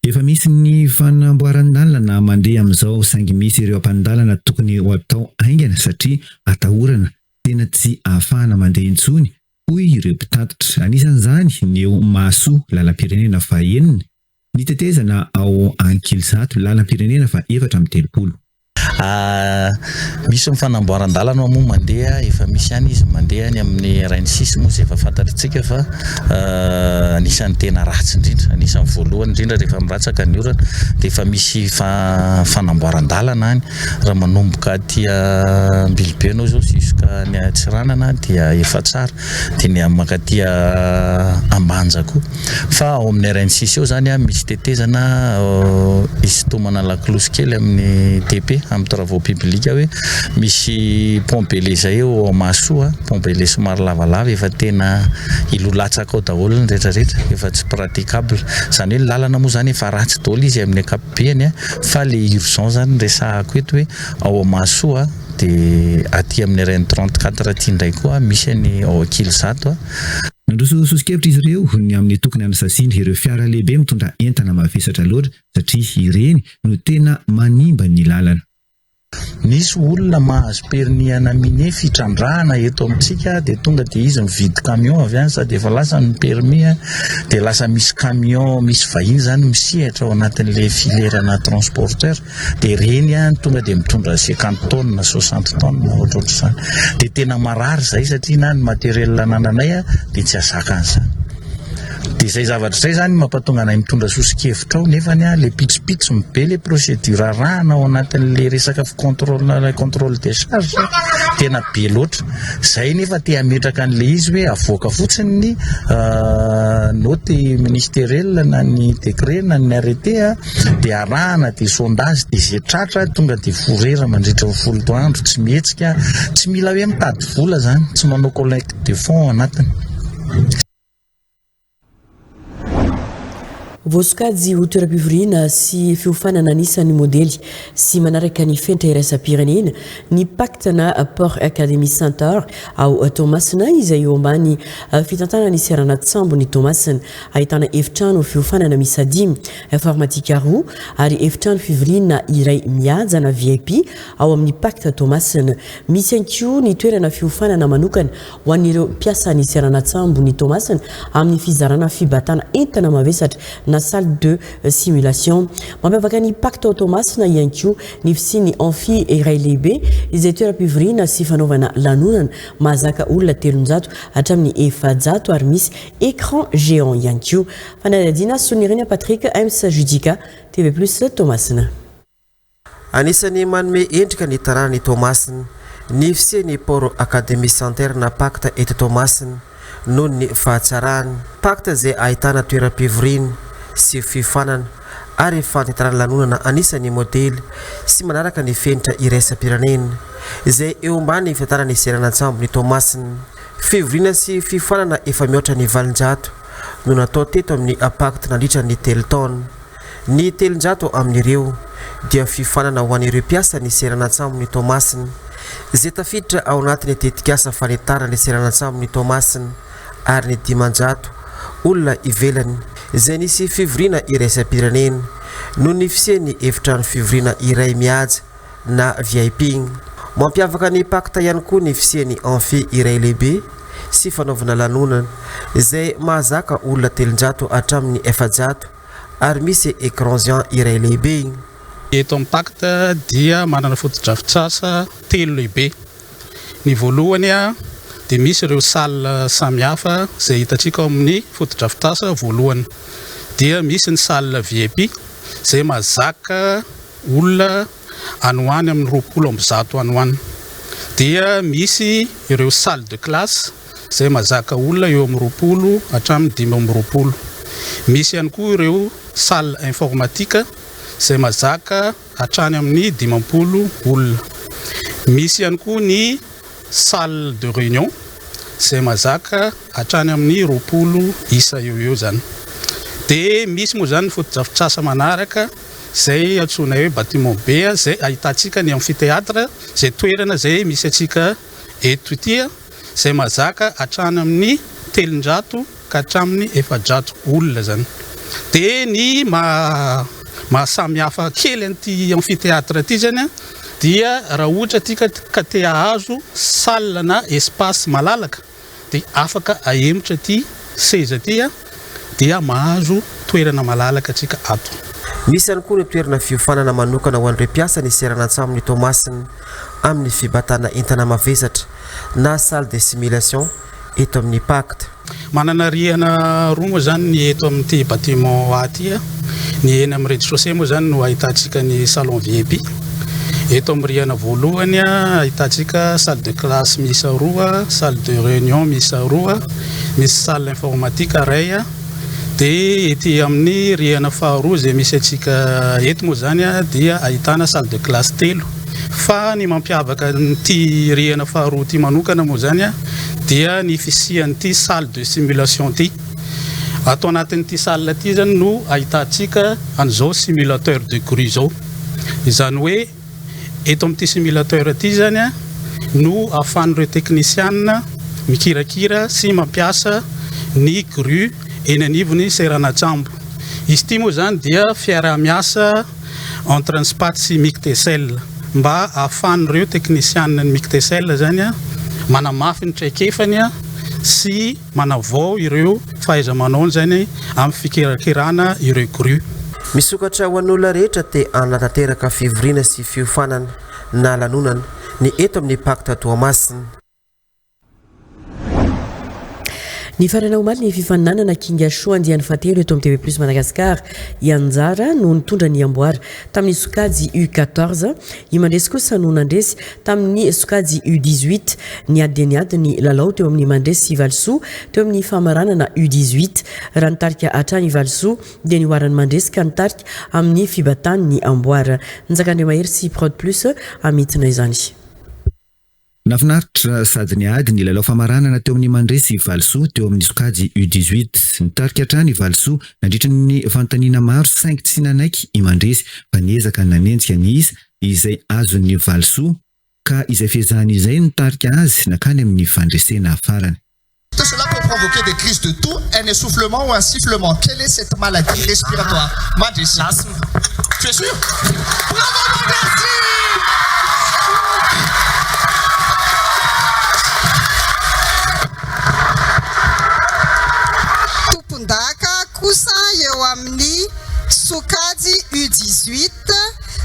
Speaker 4: Efa misy ny fanamboaran-dalana mandeha amin'izao saingy misy ireo ampan-dalana tokony ho atao haingana satria atahorana tena tsy ahafahana mandeha intsony hoy ireo mpitatitra. Anisan'izany ny eo Mahasoa lalam-pirenena fahenina ny tetezana ao Ankilizato lalam-pirenena fa 430.
Speaker 20: Misy mifanamboaran-dalana moa mandeha efa misy ihany izy mandeha ny amin'ny Rainy Sisy moa efa fantatritsika fa anisan'ny tena ratsy indrindra, anisan'ny voalohany indrindra rehefa miratsaka ny orana dia efa misy fanamboaran-dalana any raha manomboka aty Ambilobe anao zao jusqu'à ny Atsiranana dia efa tsara dia ny mankaty Ambanja koa fa ao amin'ny Rainy Sisy eo zany misy tetezana isitomana lakolosy kely amin'ny TP amin'ny travaux publics hoe misy pompele zay eo Mahasoa pompele somary lavalava efa tena ilolatsaka ao daholo ny rehetrarehetra efa tsy praticable zany hoe lalana moa zany efa ratsy daholo izy amin'ny ankapobeny fa le urgent zany resahako eto hoe ao Mahasoa dia aty amin'ny Rainy 34 aty indray koa misy ny ao Ankilizato
Speaker 4: Nandroso sosikevitra izy ireo ny amin'ny tokony anasasiana ireo fiara lehibe mitondra entana mavesatra loatra satria ireny no tena manimba ny lalana.
Speaker 20: Nisy olona mahazo permis anamine fitrandrahana eto amintsika dia tonga dia izy mividy camion avy any sady efa lasa ny permis dia lasa misy camion misy vahiny zany misehatra ao anatin'ilay filerana transporteur dia reny tonga dia mitondra 50 tonnes na 60 tonnes ohatrohatr'izany dia tena marary zay satria na ny matériel nananay dia tsy azaka an'izany. Dia izay zavatra izay zany mampatonga anay mitondra sosikevitra ao nefany le pitsopitso be le procédure arahana ao anatin'le resaka contrôle des charges tena be loatra zay nefa te hametraka an'le izy hoe avoaka fotsiny ny note ministérielle na ny décret na ny arrêté dia arahana dia sondage dia zay tratra tonga dia forera mandritra 10 andro tsy mihetsika tsy mila hoe mitady vola zany tsy manao collecte de fonds anatiny.
Speaker 1: voasokajy ho toeram-pivoriana sy fiofanana anisan'ny modely sy manaraka ny fentra iraisam-pirenena ny pacte na port academy center ao Tomasina izay eo ambany fitantana ny serana tsambo ny Tomasina ahitana efitrano fiofanana misy 5 informatika 2 ary efitrano fivoriana iray mihaja na VIP ao amin'ny pacte Tomasina misy anko ny toerana fiofanana manokana ho an'ireo mpiasa ny serana tsambo ny Tomasina amin'ny fizarana fibatana entana mavesatra na salle de simulation mampiavaka ny pacte Tomasina ihany koa ny fisiny amphi iray lehibe izay toeram-pivoriana sy fanaovana lanonana mahazaka olona 300 hatramin'ny 400 ary misy écran géant ihany koa fanadina sonirina Patrick MC Judica TV+ Tomasina.
Speaker 21: Anisany manome endrika ny tanàna Tomasina ny fisiny port academy center na pacte eto Tomasina noho ny fahatsarany pacte zay ahitana toeram-pivoriana sy fifanana ary fantetarana lanonana anisany modely sy manaraka ny fentra iraisam-pirenena izay eo ambany fitantarana ny serana-tsambo ny Tomasina fivoriana sy fifanana efa mihoatra ny 700 no natao teto amin'ny pacte nandritra ny 3 taona ny 300 amin'ireo dia fifanana ho an'ireo mpiasa ny serana-tsambo ny Tomasina izay tafiditra ao anatin'ny tetikasa fanetarana ny serana-tsambo ny Tomasina ary ny 500 olona ivelany izay nisy fivoriana iraisam-pirenena no ny fiseny efitrano fivoriana iray mihaja na VIP mampiavaka ny pacte ihany koa ny fiseny amphi iray lehibe sy fanaovana lanonana izay mahazaka olona 300 hatramin'ny 400 ary misy écran géant iray lehibe.
Speaker 22: Eto amin'ny pacte dia manana fotodrafitrasa 3 lehibe. Ny voalohany dia misy ireo salle samihafa izay hitantsika amin'ny fotodrafitrasa voalohany. Dia misy ny salle VIP izay mahazaka olona any ho any amin'ny 200 any ho any. Dia misy ireo salle de classe izay mahazaka olona eo amin'ny 20 hatramin'ny 520. Misy ihany koa ireo salle informatique izay mahazaka hatrany amin'ny 50 olona. Misy ihany koa ny salle de réunion izay mahazaka hatrany amin'ny 20 isa eo zany. Dia misy moa zany fotodrafitrasa manaraka izay antsoina hoe bâtiment B izay ahitantsika ny amphithéâtre izay toerana izay misy atsika eto ity izay mahazaka hatrany amin'ny 300 ka hatramin'ny 400 olona zany. Dia ny mahasamihafa kely an'ity amphithéâtre ity zany dia raha ohatra tika ka te hahazo salle na espace malalaka dia afaka ahemotra ity seza ity dia mahazo toerana malalaka atsika ato.
Speaker 21: Misy ihany koa ny toerana fiofanana manokana ho an'ireo mpiasa ny serana-tsambo ny Tomasina amin'ny fibatana entana mavesatra na salle de simulation eto amin'ny pacte.
Speaker 22: Manana rihana roa moa zany ny eto amin'ity bâtiment aty ny eny amin'ny rez-de-chaussée moa zany no ahitantsika ny salon VIP. Eto amin'ny rihana voalohany ahitantsika salle de classe misy 2, salle de réunion misy 2, misy salle informatique iray. Dia ety amin'ny rihana faharoa izay misy atsika eto moa zany dia ahitana salle de classe 3. Fa ny mampiavaka n'ity rihana faharoa ity manokana moa zany dia ny fisian'ity salle de simulation ity. Ato anatin'ity salle ity zany no ahitantsika an'izao simulateur de grue zao. Izany hoe eto amin'ity simulateur ity zany no ahafahan'ireo technician mikirakira sy mampiasa ny grue eny anivon'ny serana-tsambo. Izy ity moa zany dia fiara-miasa entre ny spaty sy mictesel mba ahafahan'ireo technician ny mictesel zany manamafy ny traikefany sy manavao ireo fahaiza-manao zany amin'ny fikirakirana ireo grue.
Speaker 21: Misokatra ho an'olona rehetra te hanatanteraka fivoriana sy fiofanana na lanonana ny eto amin'ny pacte Tomasina.
Speaker 1: Ny farana omaly ny fifaninanana kinga show andiany fatelo eto amin'ny TV+ Madagascar ianjara no nitondra ny amboara tamin'ny sokajy U14 imandresy kosa no nandresy tamin'ny sokajy U18 ny adiniady ny lalao teo amin'ny mandresy Valsou teo amin'ny famaranana U18 raha nitarika hatrany Valsou dia ny oarany mandresy ka nitarika amin'ny fibatany ny amboara njakandre mahery sy prod plus amitina izany.
Speaker 4: Nafinaritra sady niady ny lalao famaranana teo amin'ny Mandresy Valsoa teo amin'ny sokajy U18. Nitarika hatrany Valsoa nandritra ny fanontaniana maro saingy tsy nanaiky i Mandresy fa niezaka nanenjika ny isa izay azon'ny Valsoa ka izay fezahany izay nitarika azy nakany amin'ny fandresena farany.
Speaker 2: Cela peut provoquer des crises de toux, un essoufflement ou un sifflement. Quelle est cette maladie respiratoire? Mandresy. L'asthme. Tu es sûr? Bravo Mandresy!
Speaker 3: Tompondaka kosa eo amin'ny sokajy U18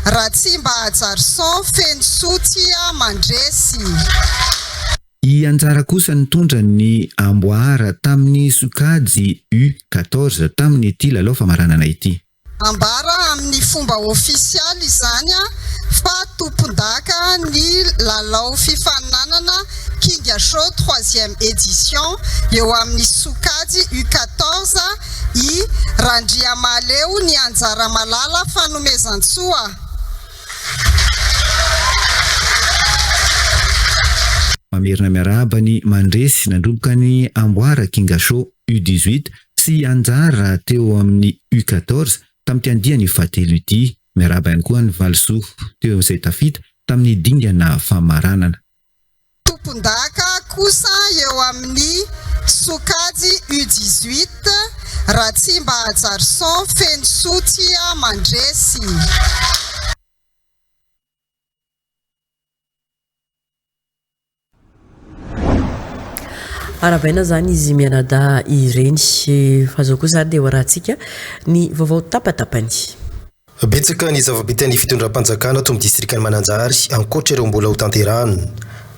Speaker 3: raha tsy mba hajarison feno sotia Mandresy.
Speaker 4: I Anjara kosa nitondra ny amboara tamin'ny sokajy U14 tamin'ny ity lalao famaranana ity.
Speaker 3: Ambara amin'ny fomba ofisialy izany fa tompondaka ny lalao fifaninanana Kinga Show 3e édition eo amin'ny sokajy U14 i Randriamaleo ny Anjara Malala fanomezantsoa.
Speaker 4: Mamerina miarahaba ny Mandresy nandroboka ny amboara Kinga Show U18 sy Anjara teo amin'ny U14 tamin'ny andiany fahatelo ity. Miarahaba ihany koa ny Valsoa teo izay tafita tamin'ny dingana famaranana.
Speaker 3: Tompondaka kosa eo amin'ny sokajy U18 raha tsy mba hajarison feno sotia Mandresy.
Speaker 1: Arabaina zany izy mianada ireny fa zao kosa dia hoarahantsika ny vaovao tapatapany.
Speaker 23: Betsaka ny zava-bitany ny fitondram-panjakana to amin'ny distrikany Mananjary ankoatra ireo mbola ho tanterahana.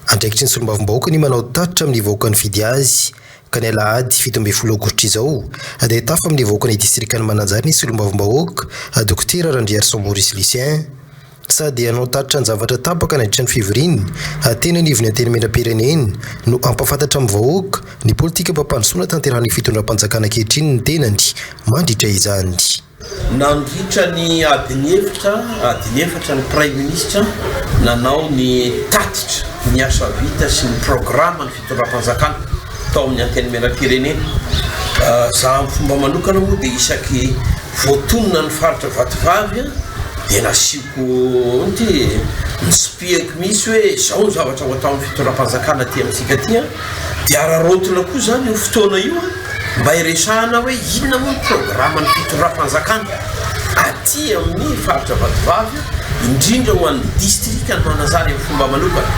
Speaker 23: Andraikitry ny solombavambahoaka ny manao tatitra amin'ny vahoakany fidy azy ka ny alahady 17 aogositra izao dia tafa amin'ny vahoakany distrikany Mananjary ny solombavambahoaka Dr Randriarson Maurice Lucien sady anao tatitra ny zavatra tapaka nandritra ny fiviriny tena ny ivony anteny mendram-pireneny no ampafantatra amin'ny vahoaka ny politika mpampandrosoana tanterahany fitondram-panjakana ankehitriny ny tenany mandritra izany.
Speaker 24: Nandritra ny adiny efatra ny prime ministre nanao ny tatitra ny asa vita sy ny programa ny fitondram-panjakana tao amin'ny anteny mendram-pireneny. Za amin'ny fomba manokana moa dia isaky voatonona ny faritra Vatovavy dia nasiako ny spiako misy hoe zao ny zavatra ho atao amin'ny fitondram-panjakana ty amintsika ty dia ararotona koa zany io fotoana io mba hiresahana hoe inona moa ny programa ny fitondram-panjakana aty amin'ny faritra Vatovavy indrindra ho an'ny distrikany Mananjary amin'ny fomba manokana.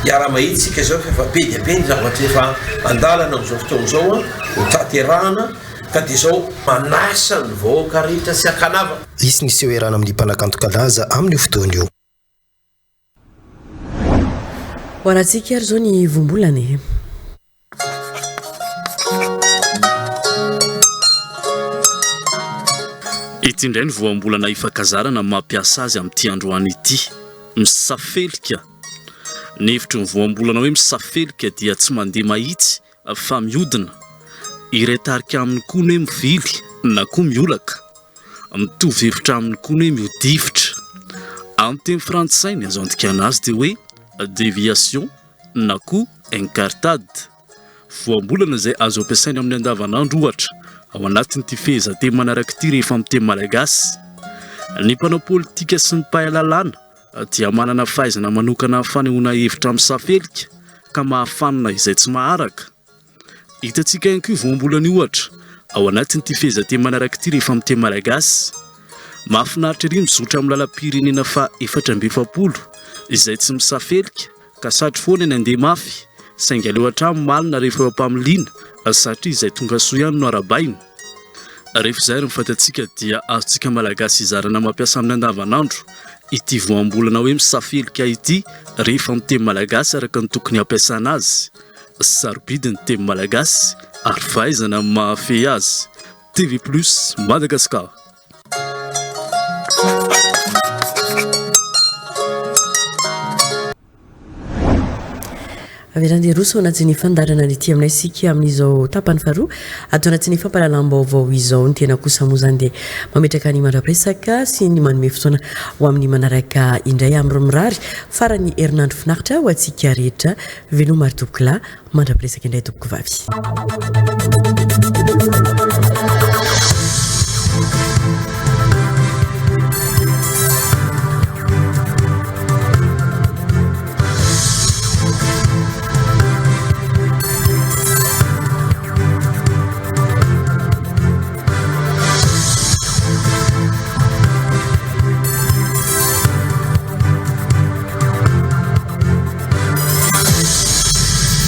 Speaker 24: Iara-mahitsika zao fa be dia be ny zavatra efa andalana amin'izao fotoana izao ho tanterahana ka dia zao manasa ny vahoaka rehetra sy akanava.
Speaker 23: Isy nisy oerana amin'ny mpanakanto kalaza amin'ny fotoana io.
Speaker 1: Hoarahantsika ary zao ny vombolany.
Speaker 25: Ity indray ny voambolana ifankazarana mampiasa azy amin'ity androany ity misafelika. Ny hevitry ny voambolana hoe misafelika dia tsy mandeha mahitsy fa mihodina. Iretarika aminy koa hoe mivily na koa miolaka. Mitovy hevitra aminy koa hoe miodifitra. Amin'ny teny frantsay ny azo andikana azy dia hoe déviation na koa encartade. Voambolana izay azo ampiasaina amin'ny andavanandro ohatra ao anatin'ity fehezanteny manaraka ity rehefa amin'ny teny malagasy. Ny mpanao politika sy ny mpahay lalàna dia manana fahaizana manokana fanehoana hevitra misafelika ka mahafanina izay tsy maharaka. Hitantsika ihany koa voambolana ohatra ao anatin'ity fehezanteny manaraka ity rehefa amin'ny teny malagasy. Mahafinaritra ery mizotra amin'ny lalam-pirenena fa 470 izay tsy misafelika ka satry foana ny andeha mafy saingy aleo hatramy malina rehefa eo ampamiliana satria izay tonga soa ihany no arabaina. Rehefa izay ary mifantatsika dia azontsika malagasy izarana mampiasa amin'ny andavanandro ity voambolana hoe misafelika ity rehefa amin'ny teny malagasy araka ny tokony ampiasana azy. Sarobidy ny teny malagasy ary fahaizana mahafehy azy. TV+ Madagascar.
Speaker 1: averande roso anatin'ny fandarana ny ty aminay sika amin'izao tapany faharoa atao anatin'ny fampalalam-baovao izao ny tena kosa moa zany dia mametraka ny mandrapresaka sy ny manome fotoana ho amin'ny manaraka indray amiro mirary farany herinandro finaritra ho antsika rehetra velomary toboka la mandrapresaka indray toboko vavy